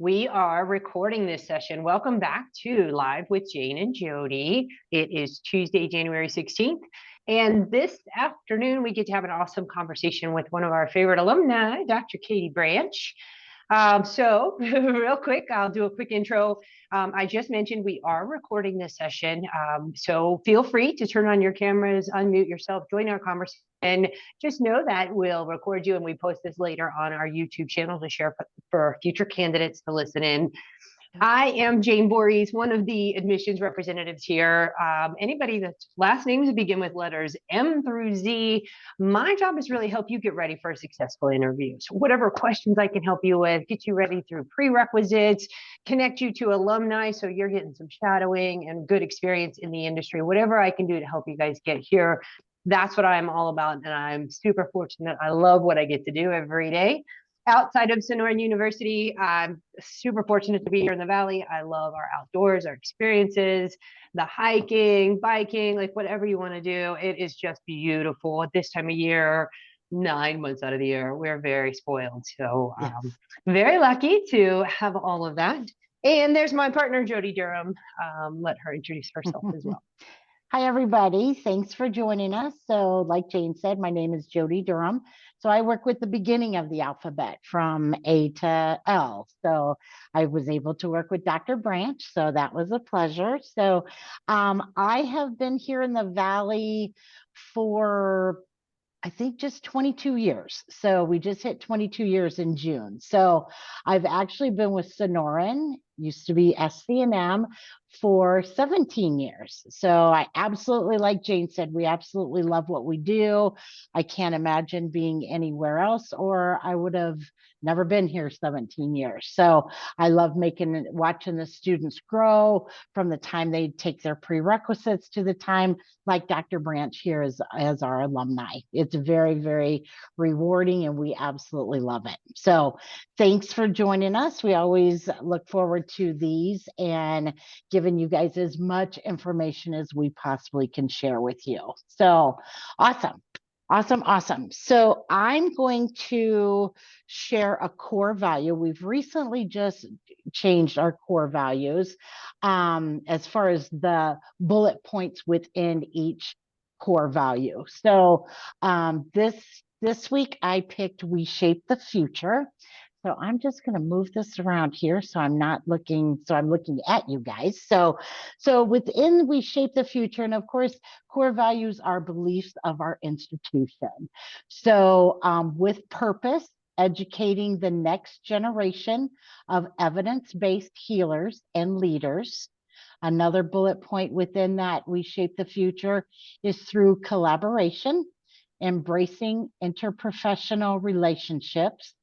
We are recording this session. Welcome back to Live with Jane and Jody. It is Tuesday, January 16th. And this afternoon, we get to have an awesome conversation with one of our favorite alumni, Dr. Katie Branch. So real quick, I'll do a quick intro. I just mentioned we are recording this session. So feel free to turn on your cameras, unmute yourself, join our conversation. And just know that we'll record you and we post this later on our YouTube channel to share for future candidates to listen in. I am Jane Voorhees, one of the admissions representatives here. Anybody that's last names begin with letters M through Z, my job is really help you get ready for a successful interview. So whatever questions I can help you with, get you ready through prerequisites, connect you to alumni so you're getting some shadowing and good experience in the industry, whatever I can do to help you guys get here. That's what I'm all about. And I'm super fortunate. I love what I get to do every day. Outside of Sonoran University, I'm super fortunate to be here in the Valley. I love our outdoors, our experiences, the hiking, biking, like whatever you want to do. It is just beautiful at this time of year, 9 months out of the year. We're very spoiled. So very lucky to have all of that. And there's my partner, Jody Durham. Let her introduce herself as well. Hi, everybody. Thanks for joining us. So like Jane said, my name is Jody Durham. So I work with the beginning of the alphabet from A to L. So I was able to work with Dr. Branch. So that was a pleasure. So I have been here in the Valley for I think just 22 years. So we just hit 22 years in June. So I've actually been with Sonoran, used to be SCNM, for 17 years. So I absolutely, like Jane said, we absolutely love what we do. I can't imagine being anywhere else, or I would have never been here 17 years. So I love watching the students grow from the time they take their prerequisites to the time like Dr. Branch here as our alumni. It's very, very rewarding and we absolutely love it. So thanks for joining us. We always look forward to these and giving you guys as much information as we possibly can share with you. So awesome. Awesome. So I'm going to share a core value. We've recently just changed our core values as far as the bullet points within each core value. So this week I picked We Shape the Future. So I'm just going to move this around here so I'm not looking, so I'm looking at you guys. So within We Shape the Future, and of course, core values are beliefs of our institution. So with purpose, educating the next generation of evidence-based healers and leaders. Another bullet point within that We Shape the Future is through collaboration, embracing interprofessional relationships,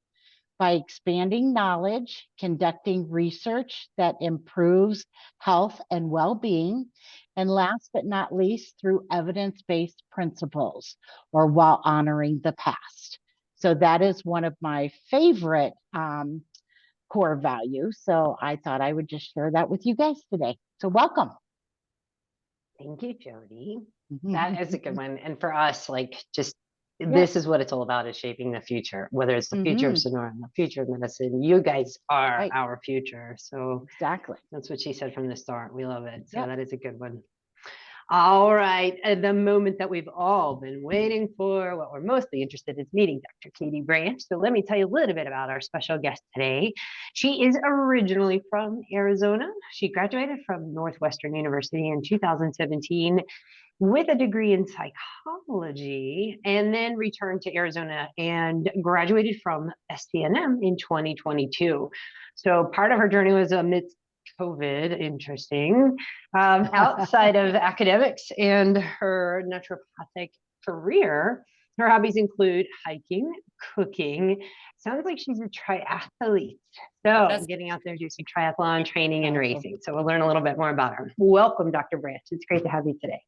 by expanding knowledge, conducting research that improves health and well-being, and last but not least, through evidence-based principles, or while honoring the past. So that is one of my favorite core values. So I thought I would just share that with you guys today. So welcome. Thank you, Jody. That is a good one. And for us, this is what it's all about, is shaping the future, whether it's the future of Sonoran, the future of medicine. You guys are our future. So exactly. That's what she said from the start. We love it. So that is a good one. All right. The moment that we've all been waiting for, what we're mostly interested in is meeting Dr. Katie Branch. So let me tell you a little bit about our special guest today. She is originally from Arizona. She graduated from Northwestern University in 2017 with a degree in psychology, and then returned to Arizona and graduated from SCNM in 2022. So part of her journey was amidst COVID, interesting, outside of academics and her naturopathic career. Her hobbies include hiking, cooking. Sounds like she's a triathlete. So getting out there, do some triathlon training and racing. So we'll learn a little bit more about her. Welcome, Dr. Branch. It's great to have you today.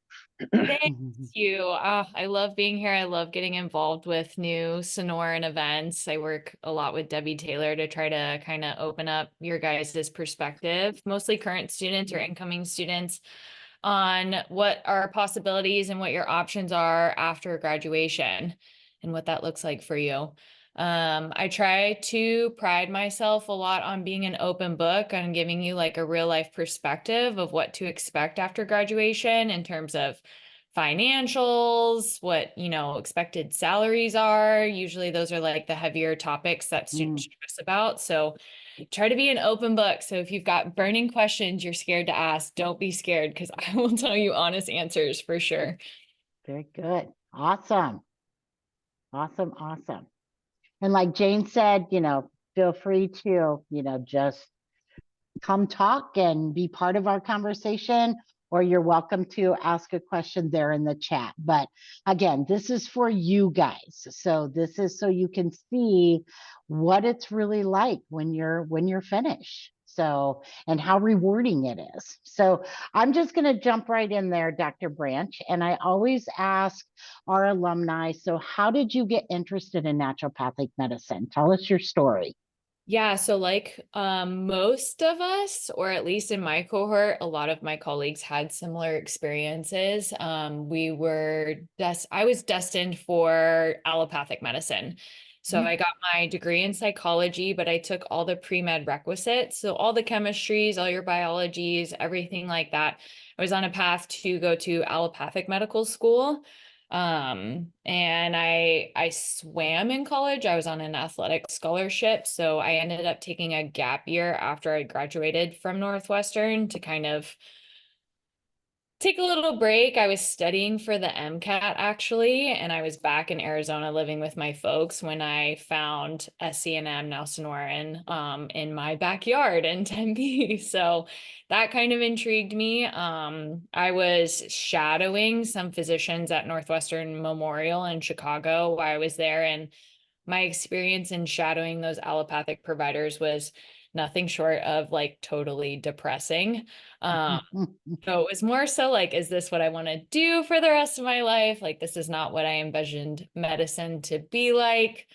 Thank you. I love being here. I love getting involved with new Sonoran events. I work a lot with Debbie Taylor to try to kind of open up your guys' perspective, mostly current students or incoming students, on what are possibilities and what your options are after graduation and what that looks like for you. I try to pride myself a lot on being an open book, on giving you like a real life perspective of what to expect after graduation in terms of financials, what, expected salaries are. Usually those are like the heavier topics that students stress about. So try to be an open book. So if you've got burning questions you're scared to ask, don't be scared, because I will tell you honest answers for sure. Very good. Awesome. Awesome. Awesome. And like Jane said, feel free to, just come talk and be part of our conversation, or you're welcome to ask a question there in the chat. But again, this is for you guys. So this is so you can see what it's really like when you're finished. So, and how rewarding it is. So I'm just going to jump right in there, Dr. Branch. And I always ask our alumni, so how did you get interested in naturopathic medicine? Tell us your story. Yeah, so like most of us, or at least in my cohort, a lot of my colleagues had similar experiences. I was destined for allopathic medicine. So I got my degree in psychology, but I took all the pre-med requisites. So all the chemistries, all your biologies, everything like that. I was on a path to go to allopathic medical school. And I swam in college. I was on an athletic scholarship. So I ended up taking a gap year after I graduated from Northwestern to kind of take a little break. I was studying for the MCAT actually, and I was back in Arizona living with my folks when I found SCNM, now Sonoran, in my backyard in Tempe. So that kind of intrigued me. I was shadowing some physicians at Northwestern Memorial in Chicago while I was there, and my experience in shadowing those allopathic providers was nothing short of like totally depressing. So it was more so like, is this what I want to do for the rest of my life? Like, this is not what I envisioned medicine to be like.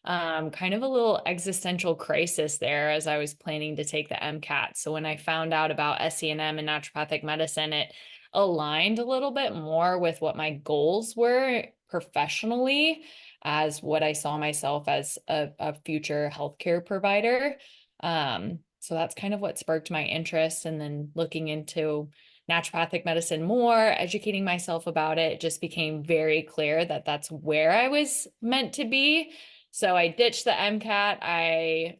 Kind of a little existential crisis there as I was planning to take the MCAT. So when I found out about SCNM and naturopathic medicine, it aligned a little bit more with what my goals were professionally, as what I saw myself as a future healthcare provider. So that's kind of what sparked my interest. And then looking into naturopathic medicine more, educating myself about it, just became very clear that that's where I was meant to be. So I ditched the MCAT. I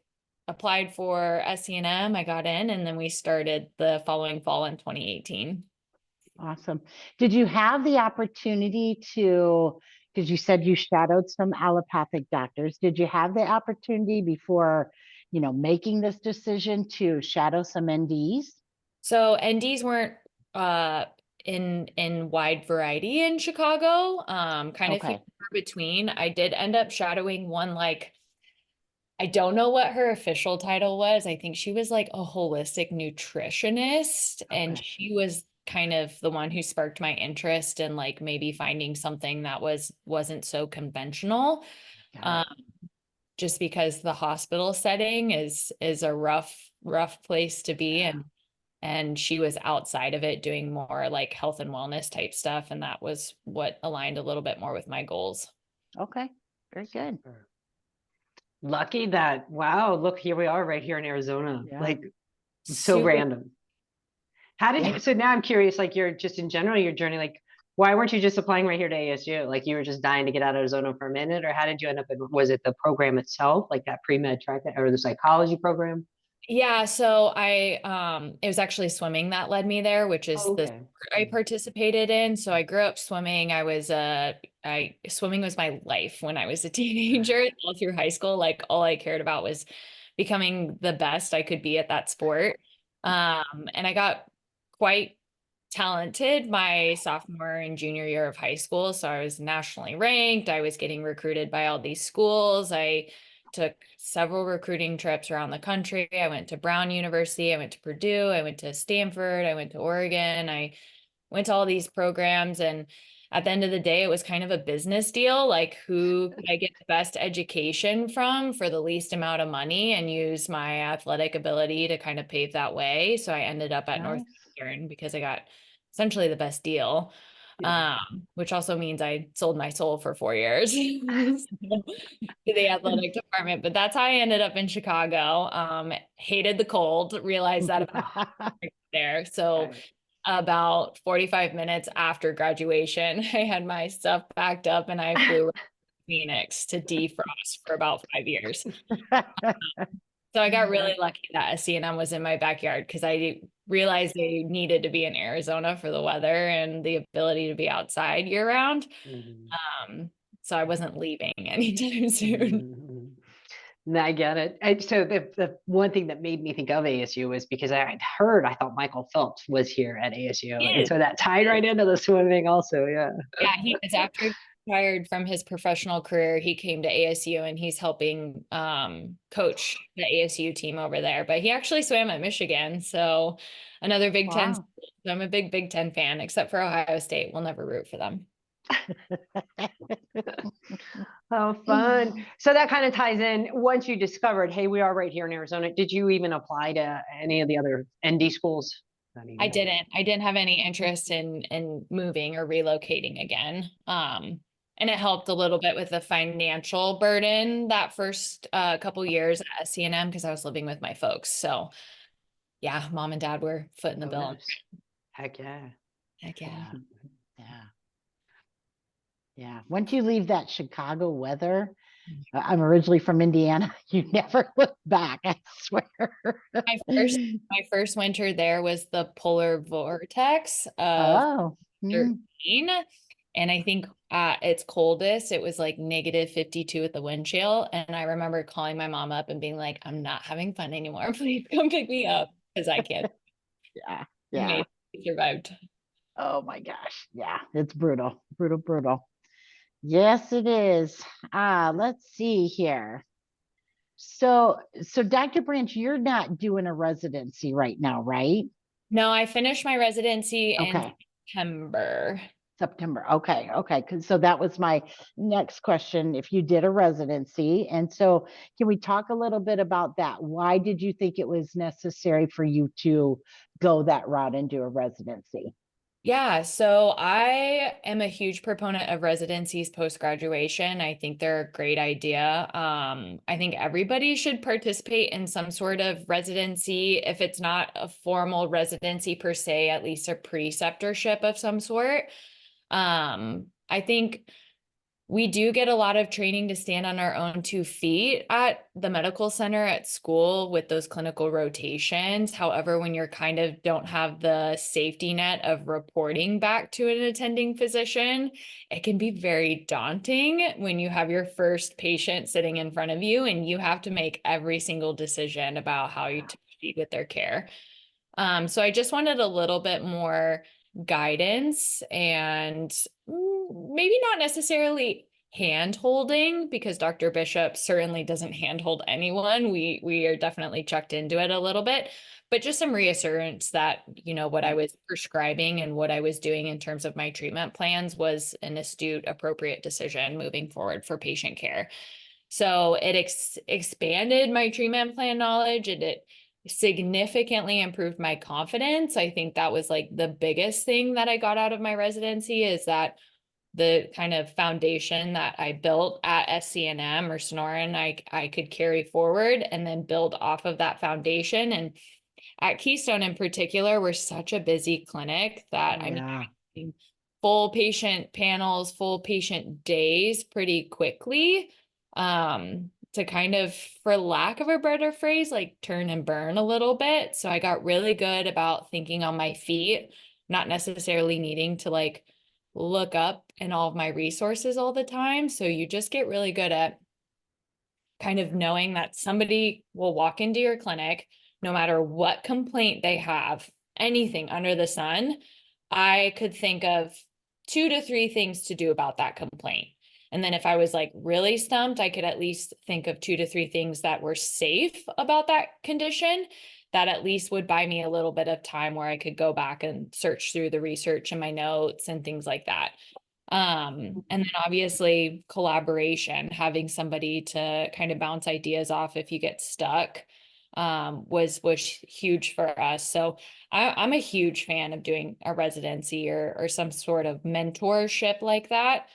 applied for SCNM. I got in, and then we started the following fall in 2018. Awesome. Did you have the opportunity to, because you said you shadowed some allopathic doctors, did you have the opportunity before, making this decision to shadow some NDs? So NDs weren't in wide variety in Chicago, kind of few between. I did end up shadowing one, like, I don't know what her official title was. I think she was like a holistic nutritionist, and she was kind of the one who sparked my interest in like maybe finding something that wasn't so conventional. Just because the hospital setting is a rough place to be, and she was outside of it doing more like health and wellness type stuff, and that was what aligned a little bit more with my goals. Okay, very good. Lucky that, wow, look, here we are right here in Arizona. Yeah. Like, so random. How did you, so now I'm curious, like, you're just in general, your journey, like, why weren't you just applying right here to ASU? Like, you were just dying to get out of Arizona for a minute, or how did you end up in, was it the program itself, like that pre-med track, or the psychology program? Yeah, so it was actually swimming that led me there, which is I participated in. So I grew up swimming. Swimming was my life when I was a teenager, all through high school. Like, all I cared about was becoming the best I could be at that sport. And I got quite talented my sophomore and junior year of high school. So I was nationally ranked. I was getting recruited by all these schools. I took several recruiting trips around the country. I went to Brown University. I went to Purdue. I went to Stanford. I went to Oregon. I went to all these programs. And at the end of the day, it was kind of a business deal. Like, who could I get the best education from for the least amount of money, and use my athletic ability to kind of pave that way. So I ended up at Northwestern because I got essentially the best deal. Yeah. which also means I sold my soul for 4 years to the athletic department. But that's how I ended up in Chicago. Hated the cold, realized that about there. So Right. about 45 minutes after graduation, I had my stuff packed up and I flew to Phoenix to defrost for about 5 years. So I got really lucky that SCNM was in my backyard because I realized they needed to be in Arizona for the weather and the ability to be outside year round. Mhm. So I wasn't leaving anytime soon. Mhm. I get it. And so the one thing that made me think of ASU was because I thought Michael Phelps was here at ASU. And Yes. so that tied right into the swimming also. Yeah. Yeah, he was after he retired from his professional career, he came to ASU and he's helping coach the ASU team over there. But he actually swam at Michigan, so another Big Ten. Wow. So I'm a big Big Ten fan, except for Ohio State. We'll never root for them. Oh, fun. So that kind of ties in. Once you discovered, hey, we are right here in Arizona, did you even apply to any of the other ND schools? Not I even. didn't have any interest in moving or relocating again. And it helped a little bit with the financial burden that first couple years at SCNM because I was living with my folks. So yeah, mom and dad were footing the bill. Bonus. Heck yeah. Heck yeah. Yeah. Yeah. Once you leave that Chicago weather, I'm originally from Indiana. You never look back, I swear. My first winter there was the polar vortex of Oh. 13. And I think at its coldest, it was like -52 with the wind chill. And I remember calling my mom up and being like, I'm not having fun anymore. Please come pick me up because I can't. Yeah. We Yeah. made it, we survived. Oh my gosh. Yeah. It's brutal. Brutal, brutal. Yes, it is. Let's see here. So Dr. Branch, you're not doing a residency right now, right? No, I finished my residency in Okay. September. September. Okay. Okay. So that was my next question. If you did a residency. And so can we talk a little bit about that? Why did you think it was necessary for you to go that route and do a residency? Yeah, so I am a huge proponent of residencies post-graduation. I think they're a great idea. I think everybody should participate in some sort of residency. If it's not a formal residency per se, at least a preceptorship of some sort. I think we do get a lot of training to stand on our own 2 feet at the medical center at school with those clinical rotations. However, when you're kind of don't have the safety net of reporting back to an attending physician, it can be very daunting when you have your first patient sitting in front of you and you have to make every single decision about how you proceed with their care. So I just wanted a little bit more guidance and maybe not necessarily hand holding because Dr. Bishop certainly doesn't handhold anyone. We are definitely checked into it a little bit, but just some reassurance that, what I was prescribing and what I was doing in terms of my treatment plans was an astute, appropriate decision moving forward for patient care. So it expanded my treatment plan knowledge and it significantly improved my confidence. I think that was like the biggest thing that I got out of my residency is that the kind of foundation that I built at SCNM or Sonoran, I could carry forward and then build off of that foundation. And at Keystone in particular, we're such a busy clinic that I'm full patient panels, full patient days pretty quickly. To kind of, for lack of a better phrase, like turn and burn a little bit. So I got really good about thinking on my feet, not necessarily needing to like look up in all of my resources all the time. So you just get really good at kind of knowing that somebody will walk into your clinic, no matter what complaint they have, anything under the sun. I could think of 2 to 3 things to do about that complaint. And then if I was like really stumped, I could at least think of 2 to 3 things that were safe about that condition that at least would buy me a little bit of time where I could go back and search through the research in my notes and things like that. And then obviously collaboration, having somebody to kind of bounce ideas off if you get stuck. was huge for us. So I'm a huge fan of doing a residency or some sort of mentorship like that.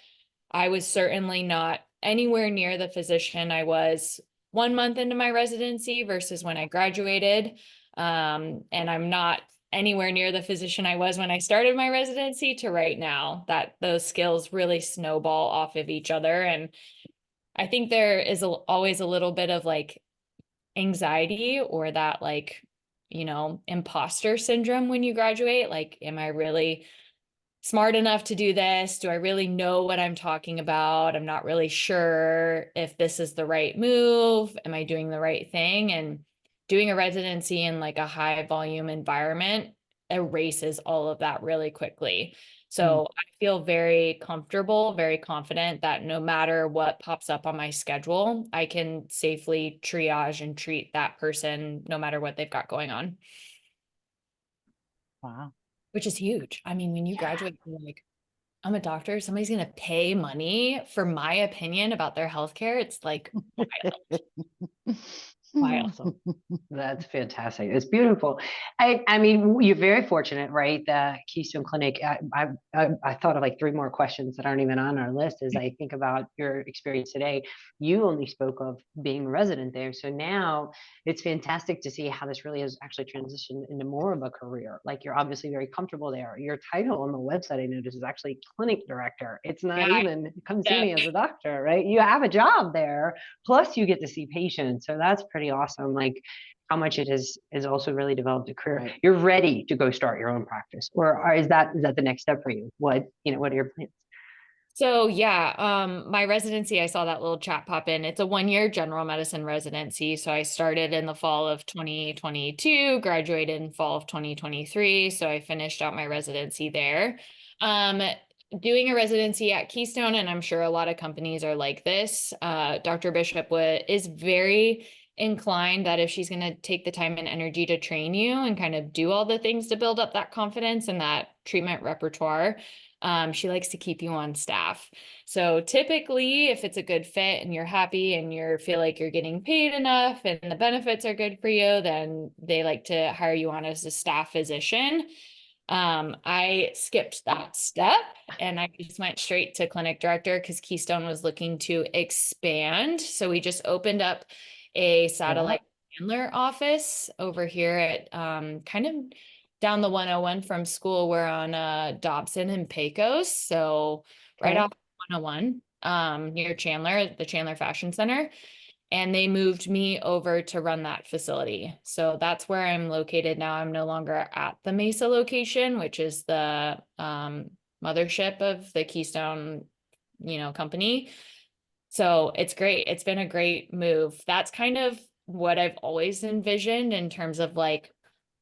I was certainly not anywhere near the physician I was 1 month into my residency versus when I graduated. And I'm not anywhere near the physician I was when I started my residency to right now, that those skills really snowball off of each other. And I think there is always a little bit of like anxiety or that like, imposter syndrome when you graduate. Like, am I really smart enough to do this? Do I really know what I'm talking about? I'm not really sure if this is the right move. Am I doing the right thing? And doing a residency in like a high volume environment erases all of that really quickly. So I feel very comfortable, very confident that no matter what pops up on my schedule, I can safely triage and treat that person no matter what they've got going on. Wow. Which is huge. I mean, when you graduate, you're like, I'm a doctor, somebody's going to pay money for my opinion about their healthcare. It's like wild. Awesome. That's fantastic. It's beautiful. I mean, you're very fortunate, right? The Keystone Clinic. I thought of like three more questions that aren't even on our list as I think about your experience today. You only spoke of being a resident there, so now it's fantastic to see how this really has actually transitioned into more of a career. Like you're obviously very comfortable there. Your title on the website I noticed is actually clinic director. It's not even come see me as a doctor, right? You have a job there, plus you get to see patients, so that's pretty awesome. Like how much it is also really developed a career. Right. You're ready to go start your own practice, or is that the next step for you? What are your plans? So yeah, my residency, I saw that little chat pop in. It's a 1-year general medicine residency. So I started in the fall of 2022, graduated in fall of 2023. So I finished out my residency there. Doing a residency at Keystone, and I'm sure a lot of companies are like this, Dr. Bishop is very inclined that if she's going to take the time and energy to train you and kind of do all the things to build up that confidence and that treatment repertoire, she likes to keep you on staff. So typically, if it's a good fit and you're happy and you feel like you're getting paid enough and the benefits are good for you, then they like to hire you on as a staff physician. I skipped that step and I just went straight to clinic director because Keystone was looking to expand. So we just opened up a satellite Chandler office over here at kind of down the 101 from school. We're on Dobson and Pecos. So right off 101, near Chandler, the Chandler Fashion Center. And they moved me over to run that facility. So that's where I'm located now. I'm no longer at the Mesa location, which is the mothership of the Keystone, company. So it's great. It's been a great move. That's kind of what I've always envisioned in terms of like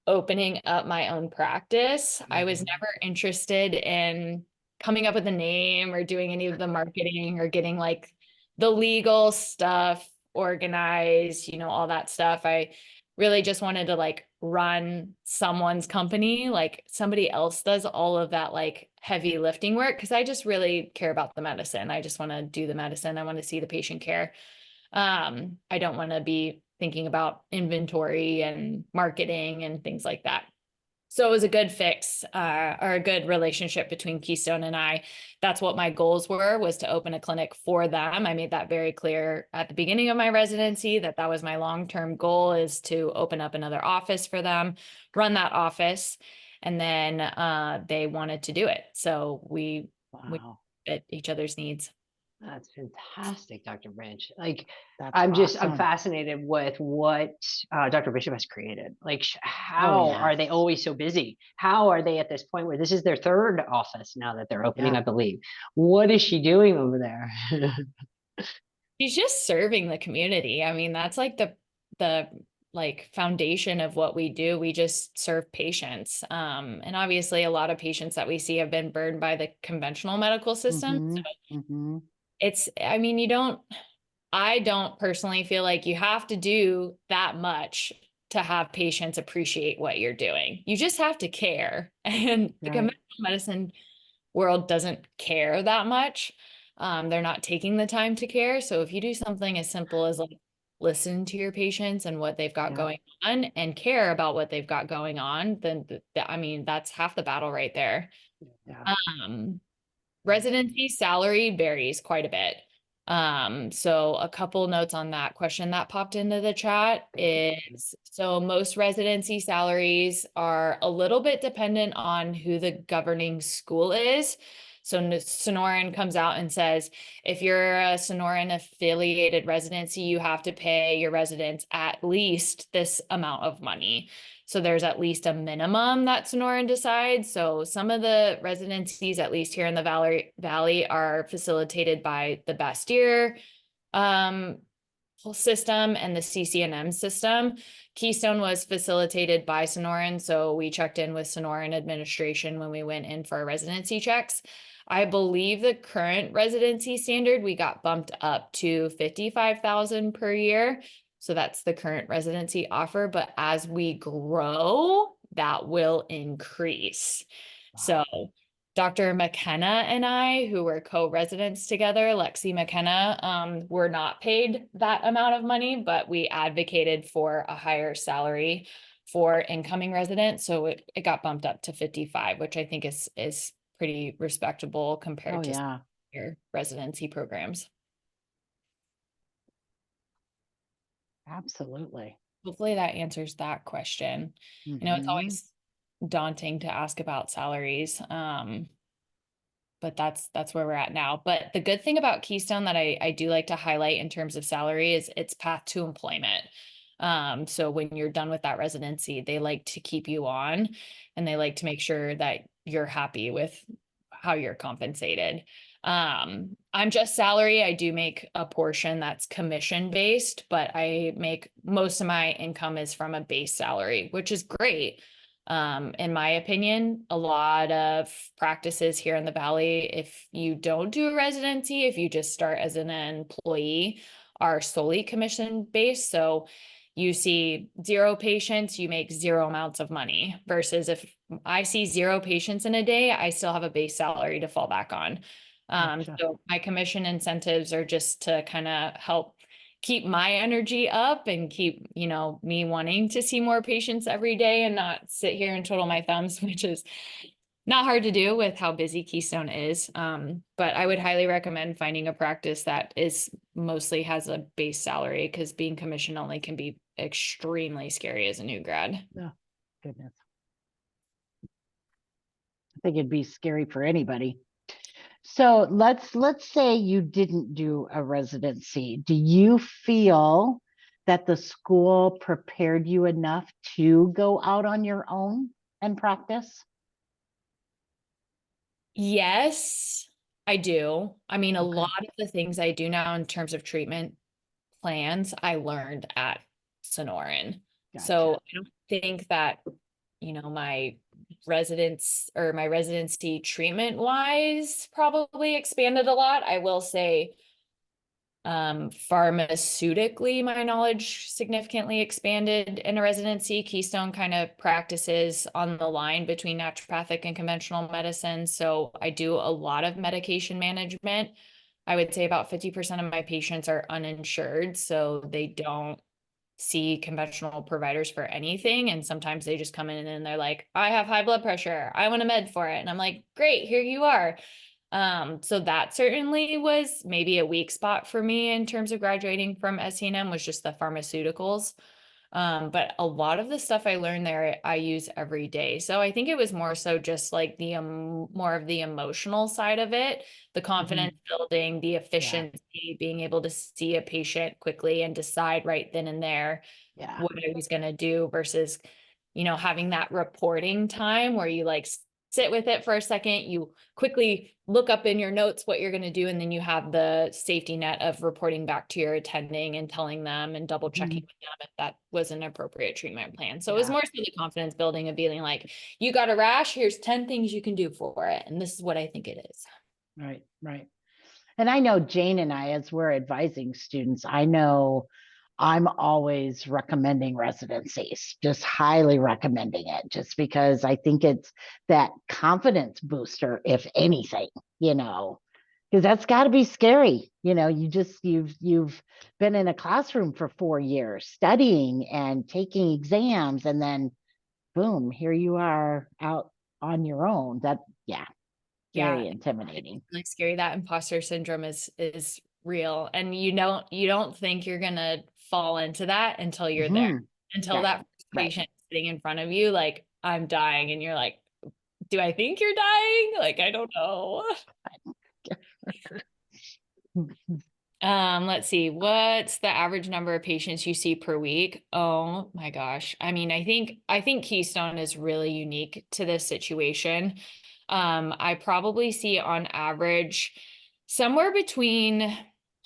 opening up my own practice. I was never interested in coming up with a name or doing any of the marketing or getting like the legal stuff organized, all that stuff. I really just wanted to like run someone's company, like somebody else does all of that like heavy lifting work, because I just really care about the medicine. I just want to do the medicine. I want to see the patient care. I don't want to be thinking about inventory and marketing and things like that. So it was a good fix or a good relationship between Keystone and I. That's what my goals was to open a clinic for them. I made that very clear at the beginning of my residency that was my long-term goal, is to open up another office for them, run that office. And then they wanted to do it. So we fit each other's needs. That's fantastic, Dr. Branch. Like, That's I'm awesome. fascinated with what Dr. Bishop has created. Like, how are they always so busy? How are they at this point where this is their third office now that they're opening, I believe? What is she doing over there? She's just serving the community. I mean, that's like the like foundation of what we do. We just serve patients. And obviously a lot of patients that we see have been burned by the conventional medical system. So I mean, I don't personally feel like you have to do that much to have patients appreciate what you're doing. You just have to care. And the conventional medicine world doesn't care that much. They're not taking the time to care. So if you do something as simple as like listen to your patients and what they've got Yeah. going on and care about what they've got going on, then I mean, that's half the battle right there. Yeah. Residency salary varies quite a bit. So a couple notes on that question that popped into the chat is, so most residency salaries are a little bit dependent on who the governing school is. So Sonoran comes out and says, if you're a Sonoran affiliated residency, you have to pay your residents at least this amount of money. So there's at least a minimum that Sonoran decides. So some of the residencies, at least here in the Valley, are facilitated by the Bastyr whole system and the CCNM system. Keystone was facilitated by Sonoran, so we checked in with Sonoran administration when we went in for our residency checks. I believe the current residency standard, we got bumped up to $55,000 per year. So that's the current residency offer, but as we grow, that will increase. So Dr. McKenna and I, who were co-residents together, Lexi McKenna, were not paid that amount of money, but we advocated for a higher salary for incoming residents. So it got bumped up to 55, which I think is pretty respectable compared to your residency programs. Absolutely. Hopefully that answers that question. You know, it's always daunting to ask about salaries. But that's where we're at now. But the good thing about Keystone that I do like to highlight in terms of salary is its path to employment. So when you're done with that residency, they like to keep you on and they like to make sure that you're happy with how you're compensated. I'm just salary. I do make a portion that's commission based, but I make most of my income is from a base salary, which is great. In my opinion, a lot of practices here in the Valley, if you don't do a residency, if you just start as an employee, are solely commission based. So you see 0 patients, you make 0 amounts of money, versus if I see 0 patients in a day, I still have a base salary to fall back on. So my commission incentives are just to kind of help keep my energy up and keep, you know, me wanting to see more patients every day and not sit here and twiddle my thumbs, which is not hard to do with how busy Keystone is. But I would highly recommend finding a practice that is mostly has a base salary, because being commission only can be extremely scary as a new grad. Oh, goodness. I think it'd be scary for anybody. So let's say you didn't do a residency. Do you feel that the school prepared you enough to go out on your own and practice? Yes, I do. I mean, a Okay. lot of the things I do now in terms of treatment plans, I learned at Sonoran. So Gotcha. I don't think that, you know, my residency treatment wise probably expanded a lot. I will say, pharmaceutically, my knowledge significantly expanded in a residency. Keystone kind of practices on the line between naturopathic and conventional medicine. So I do a lot of medication management. I would say about 50% of my patients are uninsured, so they don't see conventional providers for anything. And sometimes they just come in and they're like, I have high blood pressure, I want a med for it. And I'm like, great, here you are. So that certainly was maybe a weak spot for me in terms of graduating from SCNM, was just the pharmaceuticals. But a lot of the stuff I learned there, I use every day. So I think it was more so just like the more of the emotional side of it, the confidence building, the efficiency, being able to see a patient quickly and decide right then and there what I was going to do, versus, you know, having that reporting time where you like sit with it for a second, you quickly look up in your notes what you're going to do, and then you have the safety net of reporting back to your attending and telling them and double checking with them if that was an appropriate treatment plan. So it was more so the confidence building of being like, you got a rash, here's 10 things you can do for it, and this is what I think it is. Right, right. And I know Jane and I, as we're advising students, I know I'm always recommending residencies, just highly recommending it, just because I think it's that confidence booster, if anything, you know. Because that's got to be scary. You've been in a classroom for 4 years studying and taking exams, and then boom, here you are out on your own. Yeah, Yeah, very intimidating. really scary. That imposter syndrome is real. And you don't think you're gonna fall into that until you're there. Mhm. Until Right, that right. patient sitting in front of you, like, I'm dying, and you're like, do I think you're dying? Like, I don't know. Let's see. What's the average number of patients you see per week? Oh my gosh. I mean, I think Keystone is really unique to this situation. I probably see on average somewhere between,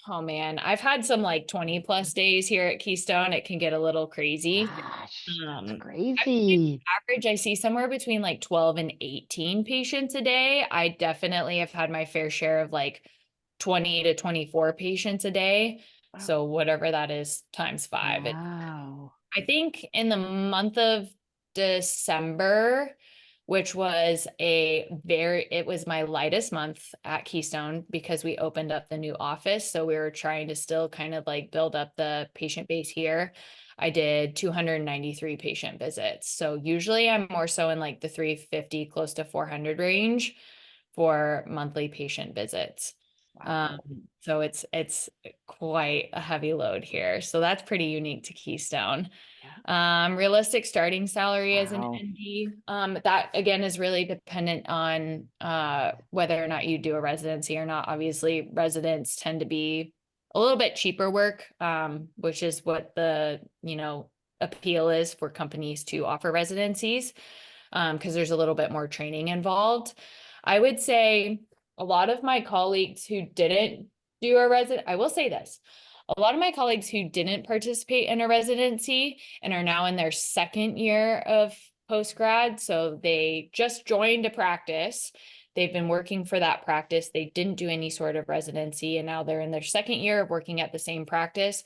oh man, I've had some like 20 plus days here at Keystone. It can get a little crazy. Gosh, that's I would say crazy. average, I see somewhere between like 12 and 18 patients a day. I definitely have had my fair share of like 20 to 24 patients a day. Wow. So whatever that is times 5. Wow. I think in the month of December, which was it was my lightest month at Keystone because we opened up the new office. So we were trying to still kind of like build up the patient base here. I did 293 patient visits. So usually I'm more so in like the 350, close to 400 range for monthly patient visits. Wow. So it's quite a heavy load here. So that's pretty unique to Keystone. Realistic starting salary as an Wow. ND. That again is really dependent on whether or not you do a residency or not. Obviously, residents tend to be a little bit cheaper work, which is what the appeal is for companies to offer residencies, because there's a little bit more training involved. I would say a lot of my colleagues who didn't do a resident, I will say this. A lot of my colleagues who didn't participate in a residency and are now in their second year of post-grad, so they just joined a practice. They've been working for that practice. They didn't do any sort of residency, and now they're in their second year of working at the same practice.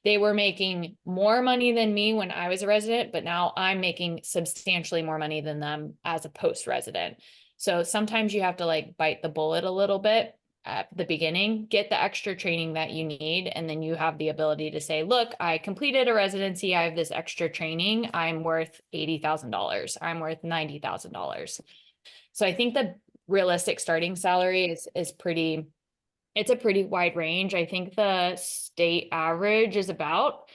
They were making more money than me when I was a resident, but now I'm making substantially more money than them as a post-resident. So sometimes you have to like bite the bullet a little bit at the beginning, get the extra training that you need, and then you have the ability to say, look, I completed a residency, I have this extra training, I'm worth $80,000, I'm worth $90,000. So I think the realistic starting salary is pretty, it's a pretty wide range. I think the state average is about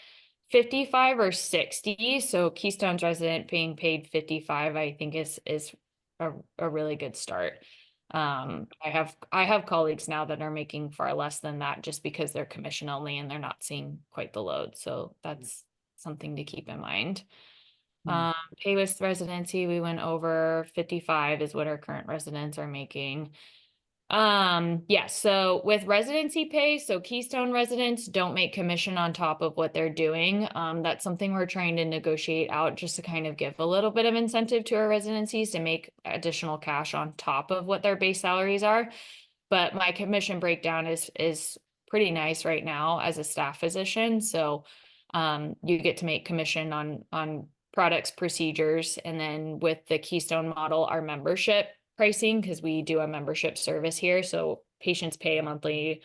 55 or 60. So Keystone's resident being paid 55, I think is a really good start. I have colleagues now that are making far less than that just because they're commission only and they're not seeing quite the load. So that's something to keep in mind. Pay with residency, we went over 55 is what our current residents are making. Yeah, so with residency pay, so Keystone residents don't make commission on top of what they're doing. That's something we're trying to negotiate out just to kind of give a little bit of incentive to our residencies to make additional cash on top of what their base salaries are. But my commission breakdown is pretty nice right now as a staff physician. So you get to make commission on products, procedures, and then with the Keystone model, our membership pricing, because we do a membership service here. So patients pay a monthly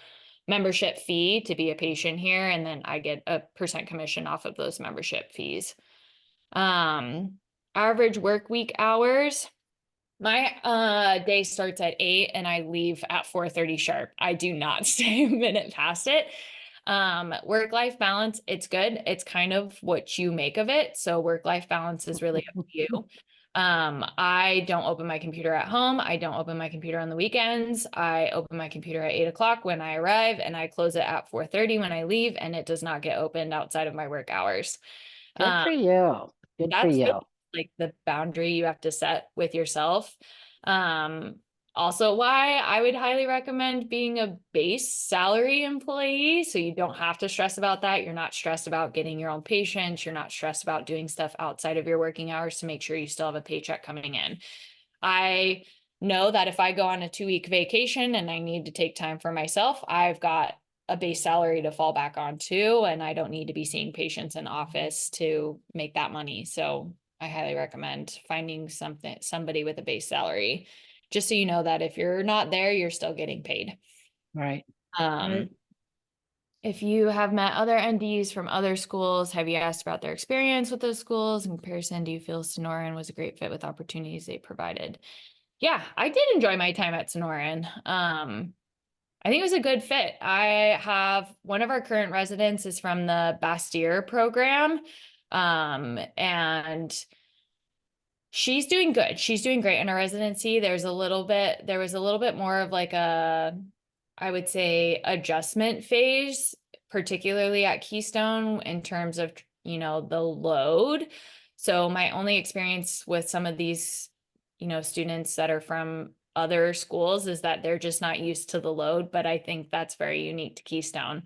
membership fee to be a patient here, and then I get a % commission off of those membership fees. Average work week hours. My day starts at 8 and I leave at 4:30 sharp. I do not stay a minute past it. Work-life balance, it's good. It's kind of what you make of it. So work-life balance is really up to you. I don't open my computer at home. I don't open my computer on the weekends. I open my computer at 8 o'clock when I arrive and I close it at 4:30 when I leave, and it does not get opened outside of my work hours. Good for you. Good for That's you. like the boundary you have to set with yourself. Also why I would highly recommend being a base salary employee. So you don't have to stress about that. You're not stressed about getting your own patients. You're not stressed about doing stuff outside of your working hours to make sure you still have a paycheck coming in. I know that if I go on a 2-week vacation and I need to take time for myself, I've got a base salary to fall back on too, and I don't need to be seeing patients in office to make that money. So I highly recommend finding somebody with a base salary, just so you know that if you're not there, you're still getting paid. Right. Um, if you have met other NDs from other schools, have you asked about their experience with those schools? In comparison, do you feel Sonoran was a great fit with opportunities they provided? Yeah, I did enjoy my time at Sonoran. I think it was a good fit. I have one of our current residents is from the Bastyr program. And she's doing good. She's doing great in her residency. There was a little bit more of like I would say, adjustment phase, particularly at Keystone in terms of, the load. So my only experience with some of these, students that are from other schools is that they're just not used to the load, but I think that's very unique to Keystone.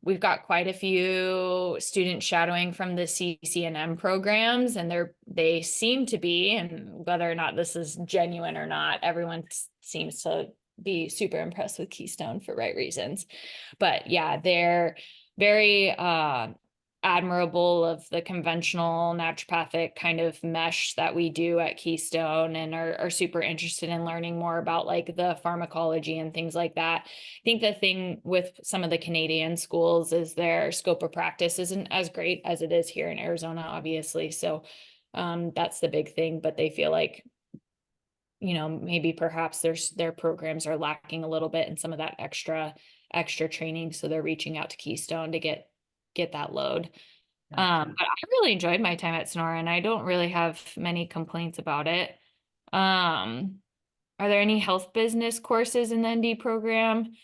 We've got quite a few students shadowing from the CCNM programs, and they seem to be, and whether or not this is genuine or not, everyone seems to be super impressed with Keystone for right reasons. But yeah, they're very admirable of the conventional naturopathic kind of mesh that we do at Keystone, and are super interested in learning more about like the pharmacology and things like that. I think the thing with some of the Canadian schools is their scope of practice isn't as great as it is here in Arizona, obviously. So that's the big thing, but they feel like, maybe perhaps their programs are lacking a little bit in some of that extra training. So they're reaching out to Keystone to get that load. Gotcha. But I really enjoyed my time at Sonoran, and I don't really have many complaints about it. Are there any health business courses in the ND program?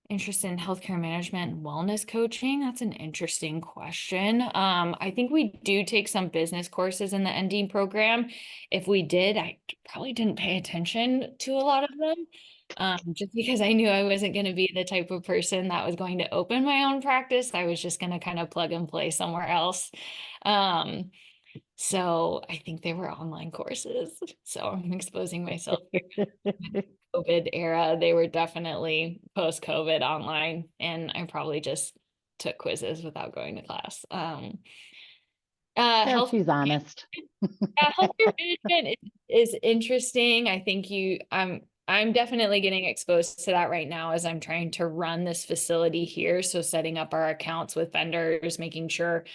Interest in healthcare management and wellness coaching? That's an interesting question. I think we do take some business courses in the ND program. If we did, I probably didn't pay attention to a lot of them, just because I knew I wasn't going to be the type of person that was going to open my own practice. I was just going to kind of plug and play somewhere else. So I think they were online courses. So I'm exposing myself here. COVID era, they were definitely post-COVID online, and I probably just took quizzes without going to class. Yeah, she's honest. Healthcare management is interesting. I think I'm definitely getting exposed to that right now as I'm trying to run this facility here. So setting up our accounts with vendors, making sure,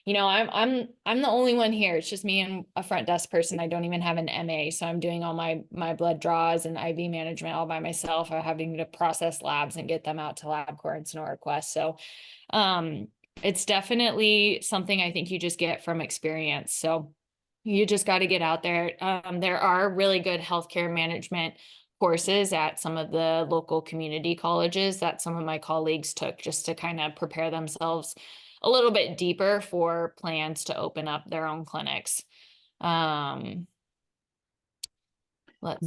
I'm the only one here. It's just me and a front desk person. I don't even have an MA. So I'm doing all my blood draws and IV management all by myself. I'm having to process labs and get them out to LabCorp and SonoraQuest. So it's definitely something I think you just get from experience. So you just got to get out there. There are really good healthcare management courses at some of the local community colleges that some of my colleagues took just to kind of prepare themselves a little bit deeper for plans to open up their own clinics. Let's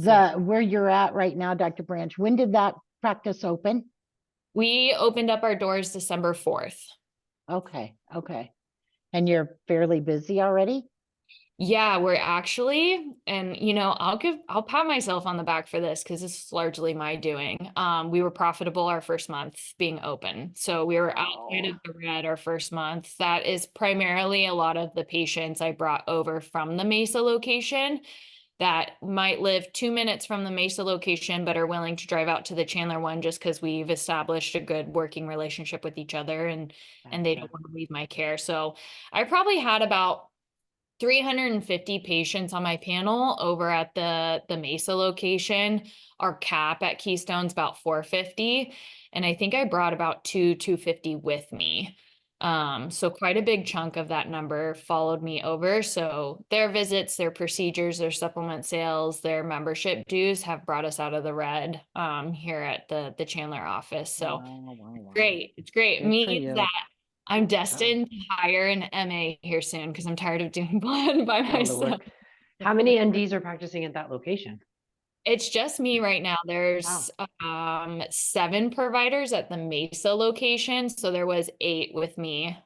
see. Where you're at right now, Dr. Branch, when did that practice open? We opened up our doors December 4th. Okay. And you're fairly busy already? Yeah, we're actually, and I'll pat myself on the back for this because this is largely my doing. We were profitable our first month being open. So we were outside of the red our first month. That is primarily a lot of the patients I brought over from the Mesa location that might live 2 minutes from the Mesa location, but are willing to drive out to the Chandler one just because we've established a good working relationship with each other, and they don't want to leave my care. So I probably had about 350 patients on my panel over at the Mesa location. Our cap at Keystone's about 450. And I think I brought about 250 with me. So quite a big chunk of that number followed me over. So their visits, their procedures, their supplement sales, their membership dues have brought us out of the red here at the Chandler office. So wow. great. It's great. Good Means that I'm destined to hire an MA here soon because I'm tired of doing blood by myself. How many NDs are practicing at that location? It's just me right now. There's 7 providers at the Mesa location. So there was 8 with me.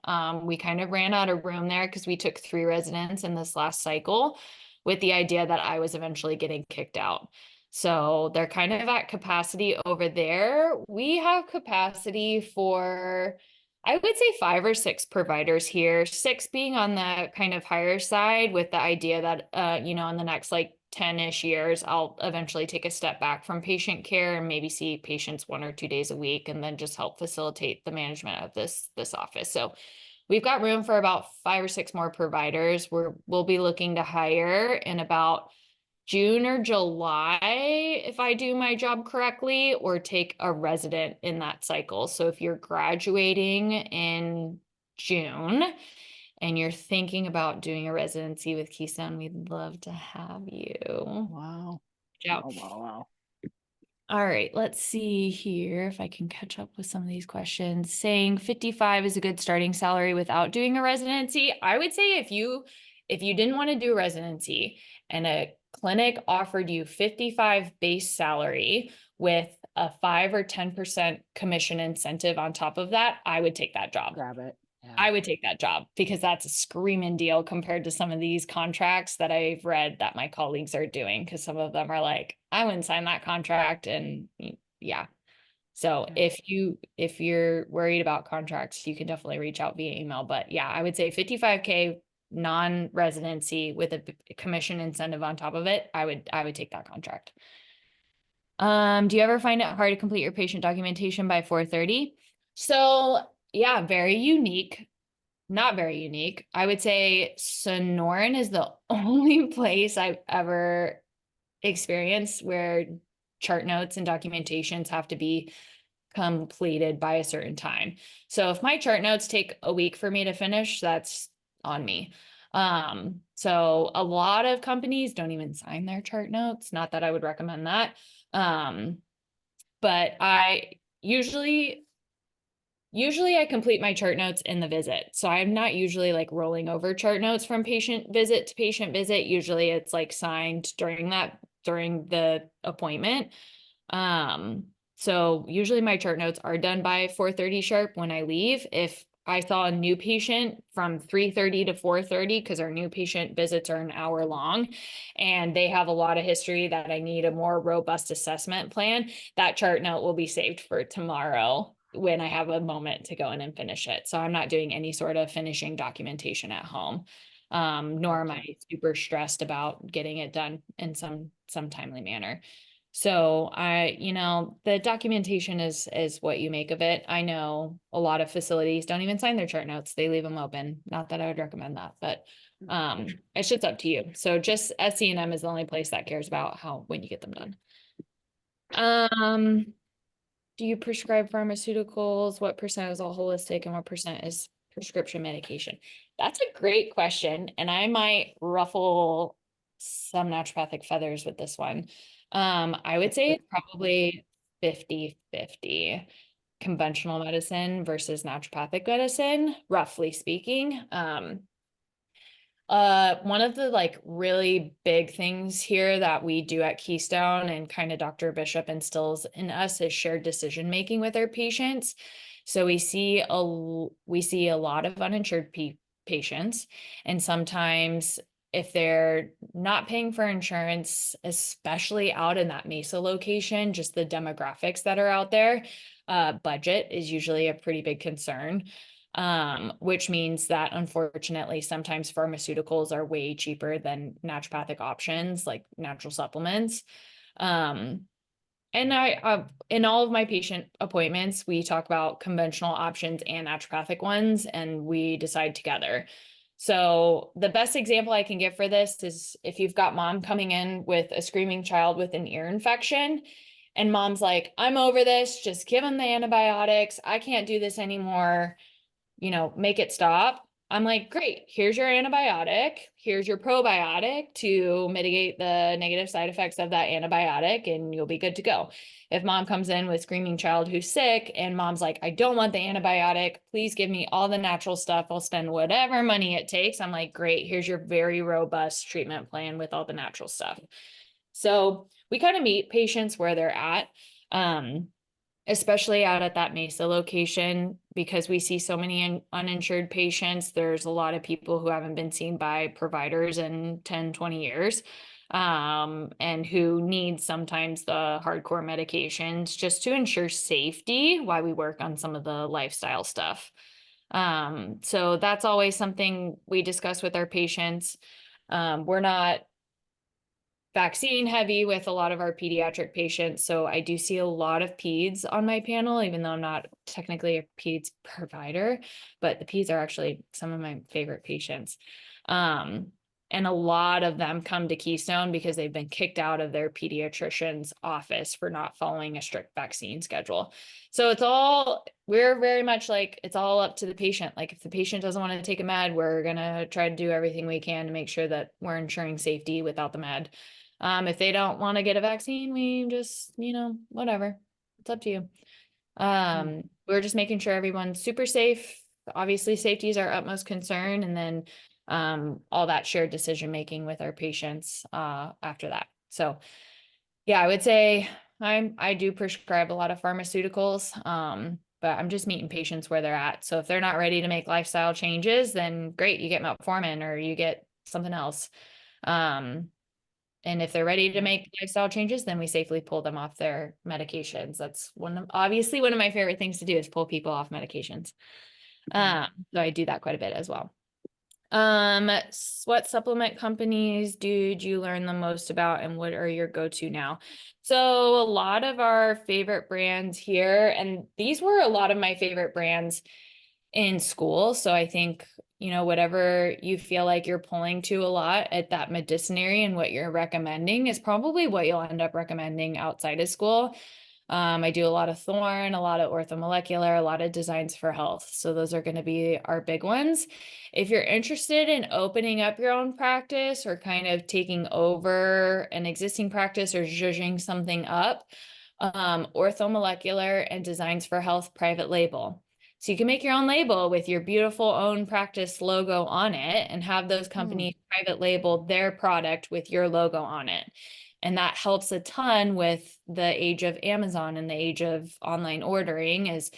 We kind of ran out of room there because we took 3 residents in this last cycle with the idea that I was eventually getting kicked out. So they're kind of at capacity over there. We have capacity for, I would say, 5 or 6 providers here, 6 being on the kind of higher side with the idea that, in the next like 10-ish years, I'll eventually take a step back from patient care and maybe see patients 1 or 2 days a week, and then just help facilitate the management of this office. So we've got room for about 5 or 6 more providers. We'll be looking to hire in about June or July, if I do my job correctly, or take a resident in that cycle. So if you're graduating in June and you're thinking about doing a residency with Keystone, we'd love to have you. Wow. Yeah. Wow. All right, let's see here if I can catch up with some of these questions. Saying 55 is a good starting salary without doing a residency. I would say if you didn't want to do a residency and a clinic offered you 55 base salary with a 5 or 10% commission incentive on top of that, I would take that job. Grab it. Yeah. I would take that job because that's a screaming deal compared to some of these contracts that I've read that my colleagues are doing. Because some of them are like, I wouldn't sign that contract. And yeah. So if you're worried about contracts, you can definitely reach out via email. But yeah, I would say 55K non-residency with a commission incentive on top of it. I would take that contract. Do you ever find it hard to complete your patient documentation by 4:30? So yeah, very unique. Not very unique. I would say Sonoran is the only place I've ever experienced where chart notes and documentations have to be completed by a certain time. So if my chart notes take a week for me to finish, that's on me. So a lot of companies don't even sign their chart notes. Not that I would recommend that. But I usually I complete my chart notes in the visit. So I'm not usually like rolling over chart notes from patient visit to patient visit. Usually it's like signed during the appointment. So usually my chart notes are done by 4:30 sharp when I leave. If I saw a new patient from 3:30 to 4:30, because our new patient visits are an hour long and they have a lot of history that I need a more robust assessment plan, that chart note will be saved for tomorrow when I have a moment to go in and finish it. So I'm not doing any sort of finishing documentation at home. Nor am I super stressed about getting it done in some timely manner. So the documentation is what you make of it. I know a lot of facilities don't even sign their chart notes. They leave them open. Not that I would recommend that, but it's just up to you. So just SCNM is the only place that cares about when you get them done. Do you prescribe pharmaceuticals? What percent is all holistic and what percent is prescription medication? That's a great question. And I might ruffle some naturopathic feathers with this one. I would say it's probably 50-50 conventional medicine versus naturopathic medicine, roughly speaking. One of the like really big things here that we do at Keystone and kind of Dr. Bishop instills in us is shared decision making with our patients. So we see a lot of uninsured patients, and sometimes if they're not paying for insurance, especially out in that Mesa location, just the demographics that are out there, budget is usually a pretty big concern. Which means that unfortunately, sometimes pharmaceuticals are way cheaper than naturopathic options like natural supplements. And I, in all of my patient appointments, we talk about conventional options and naturopathic ones, and we decide together. So the best example I can give for this is if you've got mom coming in with a screaming child with an ear infection, and mom's like, I'm over this, just give them the antibiotics. I can't do this anymore. Make it stop. I'm like, great, here's your antibiotic. Here's your probiotic to mitigate the negative side effects of that antibiotic, and you'll be good to go. If mom comes in with screaming child who's sick and mom's like, I don't want the antibiotic, please give me all the natural stuff. I'll spend whatever money it takes. I'm like, great, here's your very robust treatment plan with all the natural stuff. So we kind of meet patients where they're at. Especially out at that Mesa location, because we see so many uninsured patients. There's a lot of people who haven't been seen by providers in 10, 20 years, and who need sometimes the hardcore medications just to ensure safety while we work on some of the lifestyle stuff. So that's always something we discuss with our patients. We're not vaccine heavy with a lot of our pediatric patients. So I do see a lot of peds on my panel, even though I'm not technically a peds provider, but the peds are actually some of my favorite patients. And a lot of them come to Keystone because they've been kicked out of their pediatrician's office for not following a strict vaccine schedule. So we're very much like, it's all up to the patient. Like if the patient doesn't want to take a med, we're going to try to do everything we can to make sure that we're ensuring safety without the med. If they don't want to get a vaccine, we just, whatever. It's up to you. We're just making sure everyone's super safe. Obviously, safety is our utmost concern. And then all that shared decision making with our patients after that. So yeah, I would say I do prescribe a lot of pharmaceuticals, but I'm just meeting patients where they're at. So if they're not ready to make lifestyle changes, then great, you get metformin or you get something else. And if they're ready to make lifestyle changes, then we safely pull them off their medications. That's obviously one of my favorite things to do is pull people off medications. So I do that quite a bit as well. What supplement companies did you learn the most about and what are your go-to now? So a lot of our favorite brands here, and these were a lot of my favorite brands in school. So I think, whatever you feel like you're pulling to a lot at that medicinary and what you're recommending is probably what you'll end up recommending outside of school. I do a lot of Thorne, a lot of orthomolecular, a lot of designs for health. So those are going to be our big ones. If you're interested in opening up your own practice or kind of taking over an existing practice or zhuzhing something up, orthomolecular and designs for health private label. So you can make your own label with your beautiful own practice logo on it and have those companies private label their product with your logo on it. And that helps a ton with the age of Amazon and the age of online ordering is,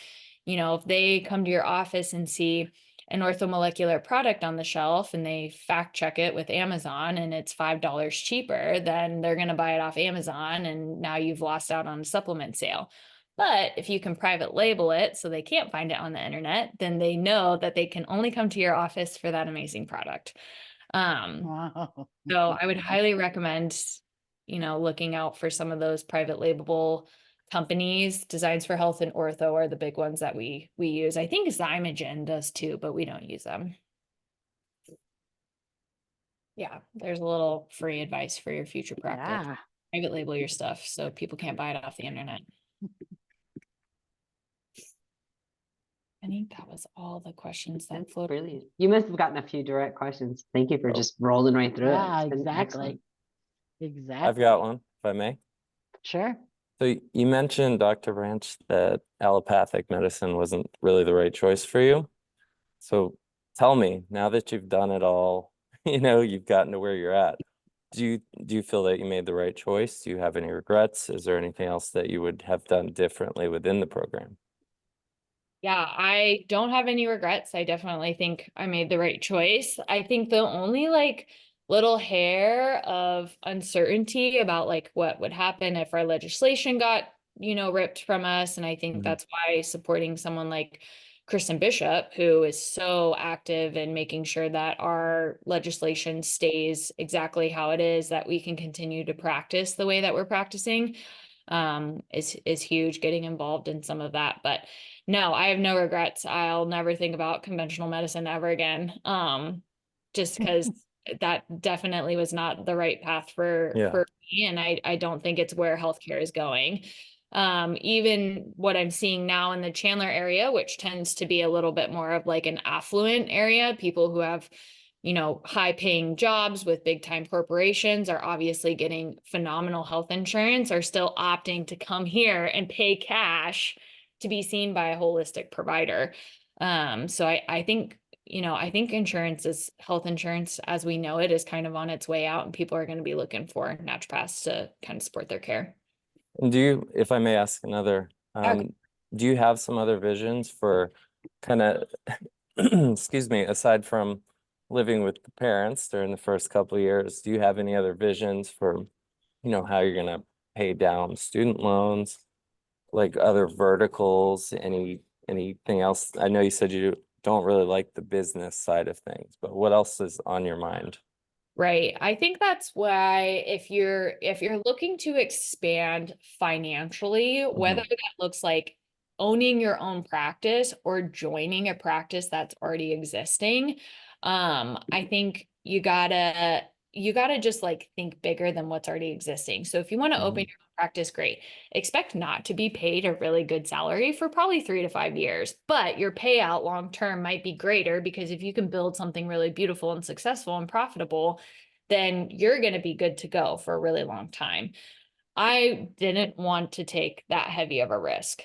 if they come to your office and see an orthomolecular product on the shelf and they fact check it with Amazon and it's $5 cheaper, then they're going to buy it off Amazon. And now you've lost out on a supplement sale. But if you can private label it so they can't find it on the internet, then they know that they can only come to your office for that amazing product. Wow. So I would highly recommend, looking out for some of those private labelable companies. Designs for Health and Ortho are the big ones that we use. I think Zymogen does too, but we don't use them. Yeah, there's a little free advice for your future practice. Yeah. Private label your stuff so people can't buy it off the internet. I think that was all the questions that That's floated. brilliant. You must have gotten a few direct questions. Thank you for just rolling right through Yeah, it. It's been exactly. excellent. Exactly. I've got one, if I may. Sure. So you mentioned, Dr. Branch, that allopathic medicine wasn't really the right choice for you. So tell me, now that you've done it all, you've gotten to where you're at. Do you feel that you made the right choice? Do you have any regrets? Is there anything else that you would have done differently within the program? Yeah, I don't have any regrets. I definitely think I made the right choice. I think the only little hair of uncertainty about what would happen if our legislation got, ripped from us. And I think that's why supporting someone like Kristen Bishop, who is so active in making sure that our legislation stays exactly how it is, that we can continue to practice the way that we're practicing, is huge, getting involved in some of that. But no, I have no regrets. I'll never think about conventional medicine ever again. Just because that definitely was not the right path for me. And I don't think it's where healthcare is going. Even what I'm seeing now in the Chandler area, which tends to be a little bit more of an affluent area, people who have, high paying jobs with big time corporations are obviously getting phenomenal health insurance, are still opting to come here and pay cash to be seen by a holistic provider. So I think, I think health insurance as we know it is kind of on its way out, and people are going to be looking for naturopaths to kind of support their care. And if I may ask another, do you have some other visions for kind of, excuse me, aside from living with the parents during the first couple of years, do you have any other visions for, how you're going to pay down student loans, like other verticals, anything else? I know you said you don't really like the business side of things, but what else is on your mind? Right. I think that's why if you're looking to expand financially, whether that looks like owning your own practice or joining a practice that's already existing, I think you gotta just like think bigger than what's already existing. So if you want to open your own practice, great. Expect not to be paid a really good salary for probably 3 to 5 years, but your payout long term might be greater because if you can build something really beautiful and successful and profitable, then you're going to be good to go for a really long time. I didn't want to take that heavy of a risk.